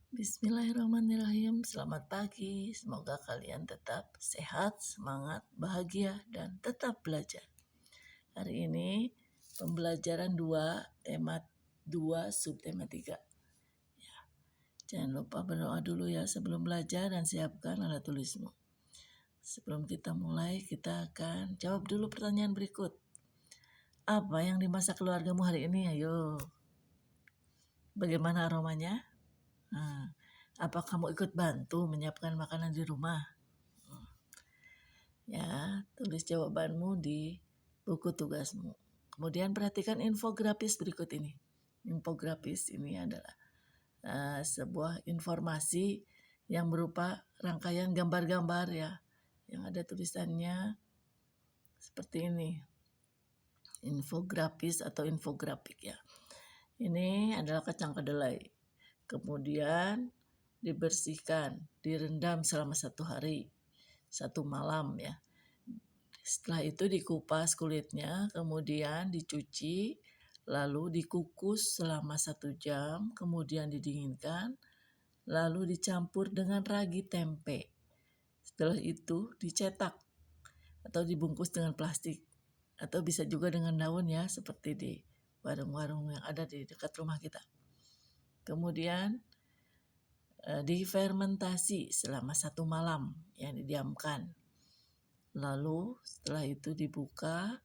Bismillahirrahmanirrahim. Selamat pagi. Semoga kalian tetap sehat, semangat, bahagia, dan tetap belajar. Hari ini pembelajaran 2, tema 2, subtema 3. Jangan lupa berdoa dulu ya sebelum belajar dan siapkan alat tulismu. Sebelum kita mulai, kita akan jawab dulu pertanyaan berikut. Apa yang dimasak keluargamu hari ini? Ayo. Bagaimana aromanya? Apa kamu ikut bantu menyiapkan makanan di rumah? Ya, tulis jawabanmu di buku tugasmu. Kemudian perhatikan infografis berikut ini. Infografis ini adalah sebuah informasi yang berupa rangkaian gambar-gambar ya, yang ada tulisannya seperti ini. Infografis atau infografik ya. Ini adalah kacang kedelai. Kemudian dibersihkan, direndam selama 1 hari, 1 malam ya. Setelah itu dikupas kulitnya, kemudian dicuci, lalu dikukus selama 1 jam, kemudian didinginkan, lalu dicampur dengan ragi tempe. Setelah itu dicetak atau dibungkus dengan plastik, atau bisa juga dengan daun ya, seperti di warung-warung yang ada di dekat rumah kita. Kemudian difermentasi selama 1 malam yang didiamkan. Lalu setelah itu dibuka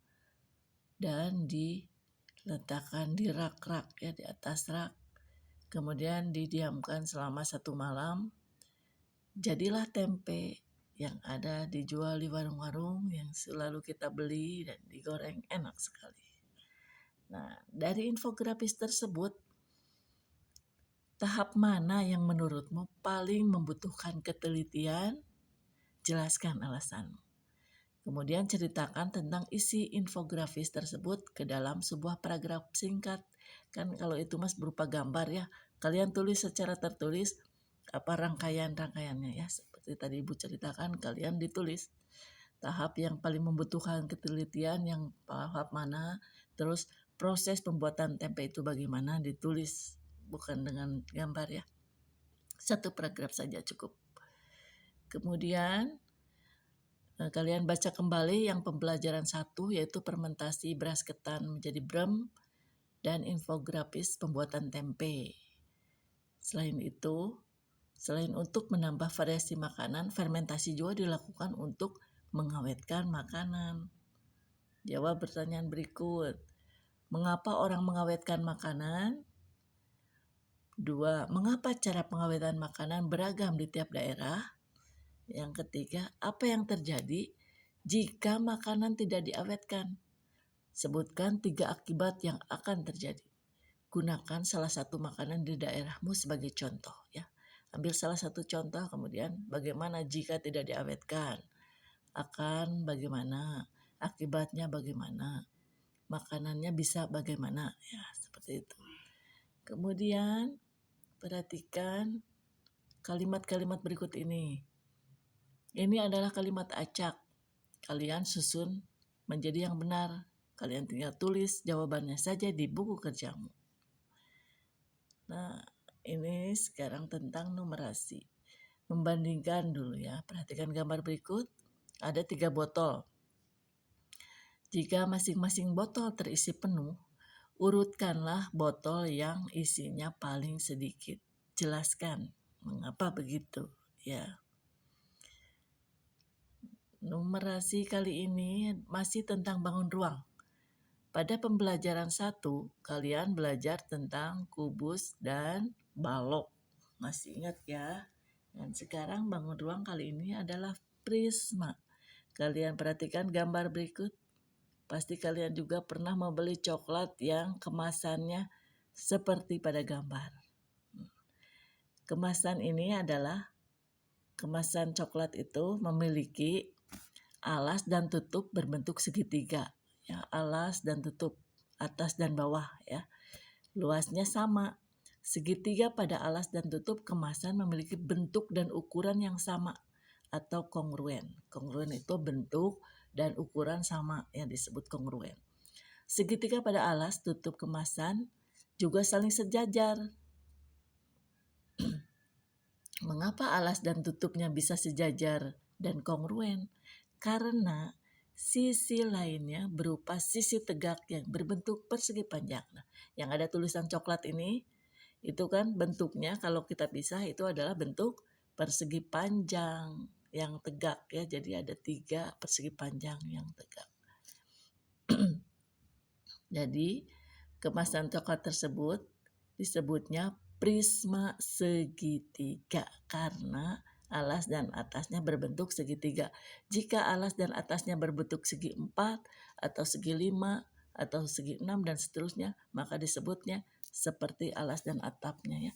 dan diletakkan di rak-rak ya, di atas rak. Kemudian didiamkan selama 1 malam. Jadilah tempe yang ada dijual di warung-warung yang selalu kita beli dan digoreng, enak sekali. Nah, dari infografis tersebut, tahap mana yang menurutmu paling membutuhkan ketelitian? Jelaskan alasanmu. Kemudian ceritakan tentang isi infografis tersebut ke dalam sebuah paragraf singkat. Kan kalau itu mas berupa gambar ya, kalian tulis secara tertulis apa rangkaian-rangkaiannya ya. Seperti tadi Ibu ceritakan, kalian ditulis tahap yang paling membutuhkan ketelitian yang tahap mana, terus proses pembuatan tempe itu bagaimana, ditulis bukan dengan gambar ya. 1 paragraf saja cukup. Kemudian kalian baca kembali yang pembelajaran 1, yaitu fermentasi beras ketan menjadi brem dan infografis pembuatan tempe. Selain itu, selain untuk menambah variasi makanan, fermentasi juga dilakukan untuk mengawetkan makanan. Jawab pertanyaan berikut. Mengapa orang mengawetkan makanan? 2. Mengapa cara pengawetan makanan beragam di tiap daerah? Yang ketiga, apa yang terjadi jika makanan tidak diawetkan? Sebutkan 3 akibat yang akan terjadi. Gunakan salah satu makanan di daerahmu sebagai contoh ya. Ambil salah satu contoh, kemudian bagaimana jika tidak diawetkan? Akan bagaimana? Akibatnya bagaimana? Makanannya bisa bagaimana? Ya, seperti itu. Kemudian perhatikan kalimat-kalimat berikut ini. Ini adalah kalimat acak. Kalian susun menjadi yang benar. Kalian tinggal tulis jawabannya saja di buku kerjamu. Nah, ini sekarang tentang numerasi. Membandingkan dulu ya. Perhatikan gambar berikut. Ada 3 botol. Jika masing-masing botol terisi penuh, urutkanlah botol yang isinya paling sedikit. Jelaskan mengapa begitu ya. Numerasi kali ini masih tentang bangun ruang. Pada pembelajaran 1, kalian belajar tentang kubus dan balok. Masih ingat ya? Dan sekarang bangun ruang kali ini adalah prisma. Kalian perhatikan gambar berikut. Pasti kalian juga pernah membeli coklat yang kemasannya seperti pada gambar. Kemasan ini adalah kemasan coklat itu memiliki alas dan tutup berbentuk segitiga. Ya, alas dan tutup, atas dan bawah ya. Luasnya sama. Segitiga pada alas dan tutup kemasan memiliki bentuk dan ukuran yang sama atau kongruen. Kongruen itu bentuk dan ukuran sama yang disebut kongruen. Segitiga pada alas tutup kemasan juga saling sejajar. Mengapa alas dan tutupnya bisa sejajar dan kongruen? Karena sisi lainnya berupa sisi tegak yang berbentuk persegi panjang. Nah, yang ada tulisan coklat ini itu kan bentuknya kalau kita pisah itu adalah bentuk persegi panjang yang tegak ya. Jadi ada 3 persegi panjang yang tegak. Jadi kemasan coklat tersebut disebutnya prisma segitiga karena alas dan atasnya berbentuk segitiga. Jika alas dan atasnya berbentuk segi 4 atau segi 5 atau segi 6 dan seterusnya, maka disebutnya seperti alas dan atapnya ya.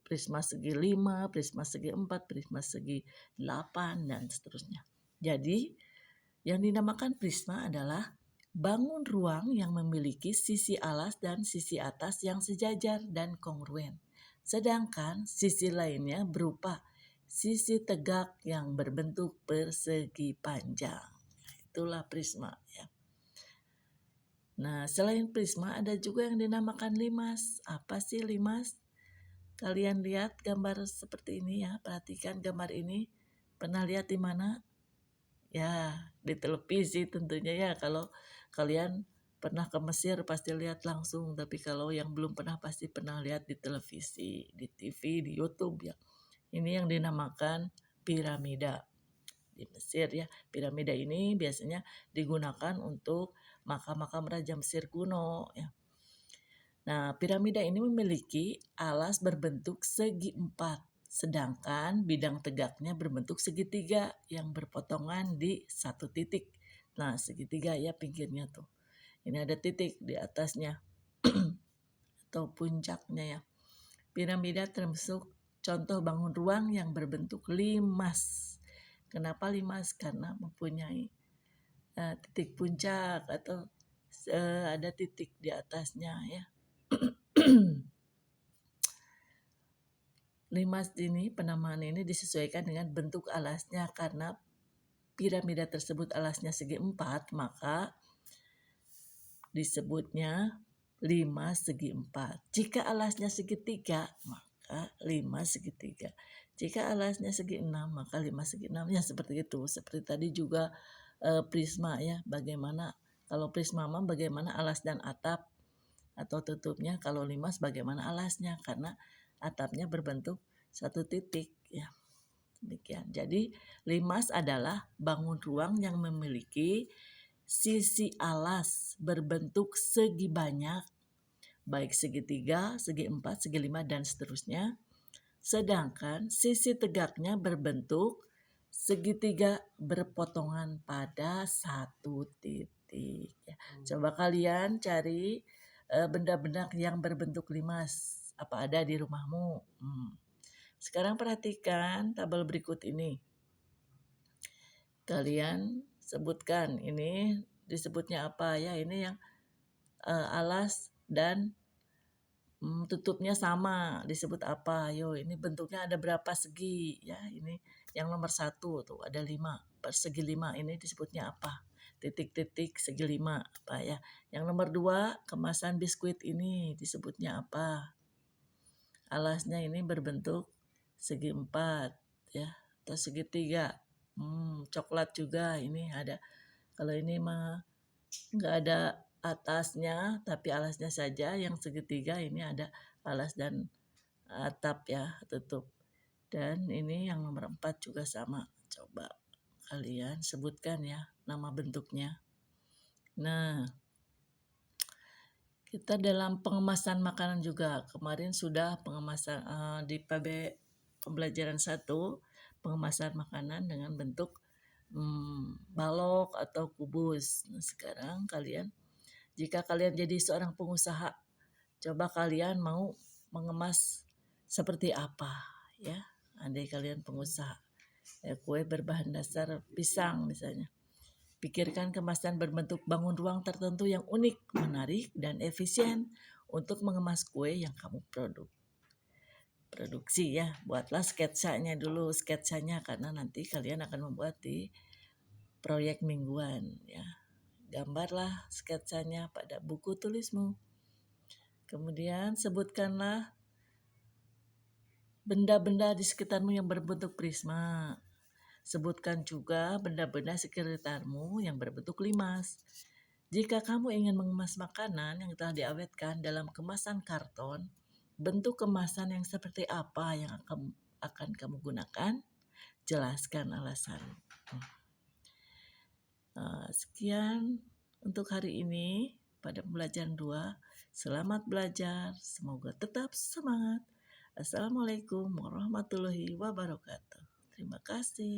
Prisma segi 5, prisma segi 4, prisma segi 8 dan seterusnya. Jadi yang dinamakan prisma adalah bangun ruang yang memiliki sisi alas dan sisi atas yang sejajar dan kongruen. Sedangkan sisi lainnya berupa sisi tegak yang berbentuk persegi panjang. Itulah prisma ya. Nah, selain prisma ada juga yang dinamakan limas. Apa sih limas? Kalian lihat gambar seperti ini ya, perhatikan gambar ini. Pernah lihat di mana? Ya, di televisi tentunya ya. Kalau kalian pernah ke Mesir pasti lihat langsung, tapi kalau yang belum pernah pasti pernah lihat di televisi, di TV, di YouTube ya. Ini yang dinamakan piramida di Mesir ya. Piramida ini biasanya digunakan untuk makam-makam Raja Mesir kuno ya. Nah, piramida ini memiliki alas berbentuk segi 4. Sedangkan bidang tegaknya berbentuk segitiga yang berpotongan di satu titik. Nah, segitiga ya pinggirnya tuh. Ini ada titik di atasnya atau puncaknya ya. Piramida termasuk contoh bangun ruang yang berbentuk limas. Kenapa limas? Karena mempunyai titik puncak atau ada titik di atasnya ya. Limas ini, penamaan ini disesuaikan dengan bentuk alasnya karena piramida tersebut alasnya segi 4, maka disebutnya limas segi 4. Jika alasnya segitiga, maka limas segitiga. Jika alasnya segi 6, maka limas segi 6. Ya seperti itu. Seperti tadi juga prisma ya. Bagaimana kalau prisma bagaimana alas dan atap atau tutupnya. Kalau limas bagaimana alasnya karena atapnya berbentuk satu titik ya. Demikian. Jadi limas adalah bangun ruang yang memiliki sisi alas berbentuk segi banyak, baik segitiga, segi 4, segi 5 dan seterusnya. Sedangkan sisi tegaknya berbentuk segitiga berpotongan pada satu titik. Ya. Coba kalian cari benda-benda yang berbentuk limas. Apa ada di rumahmu? Sekarang perhatikan tabel berikut ini. Kalian sebutkan ini disebutnya apa ya? Ini yang alas dan tutupnya sama disebut apa? Yo, ini bentuknya ada berapa segi ya? Ini yang nomor 1 tuh ada 5. Persegi 5 ini disebutnya apa? Titik-titik segi 5 apa ya? Yang nomor 2 kemasan biskuit ini disebutnya apa? Alasnya ini berbentuk segi 4 ya atau segitiga. Coklat juga ini ada. Kalau ini mah nggak ada atasnya tapi alasnya saja, yang segitiga ini ada alas dan atap ya, tutup. Dan ini yang nomor 4 juga sama. Coba kalian sebutkan ya nama bentuknya. Nah, kita dalam pengemasan makanan juga kemarin sudah pengemasan di PB pembelajaran 1 pengemasan makanan dengan bentuk balok atau kubus. Nah, sekarang kalian jika kalian jadi seorang pengusaha, coba kalian mau mengemas seperti apa ya? Andai kalian pengusaha, ya, kue berbahan dasar pisang misalnya. Pikirkan kemasan berbentuk bangun ruang tertentu yang unik, menarik, dan efisien untuk mengemas kue yang kamu produksi ya. Buatlah sketsanya dulu, sketsanya karena nanti kalian akan membuat di proyek mingguan ya. Gambarlah sketsanya pada buku tulismu. Kemudian sebutkanlah benda-benda di sekitarmu yang berbentuk prisma. Sebutkan juga benda-benda sekitarmu yang berbentuk limas. Jika kamu ingin mengemas makanan yang telah diawetkan dalam kemasan karton, bentuk kemasan yang seperti apa yang akan kamu gunakan? Jelaskan alasan. Sekian untuk hari ini pada pembelajaran 2. Selamat belajar, semoga tetap semangat. Assalamualaikum warahmatullahi wabarakatuh. Terima kasih.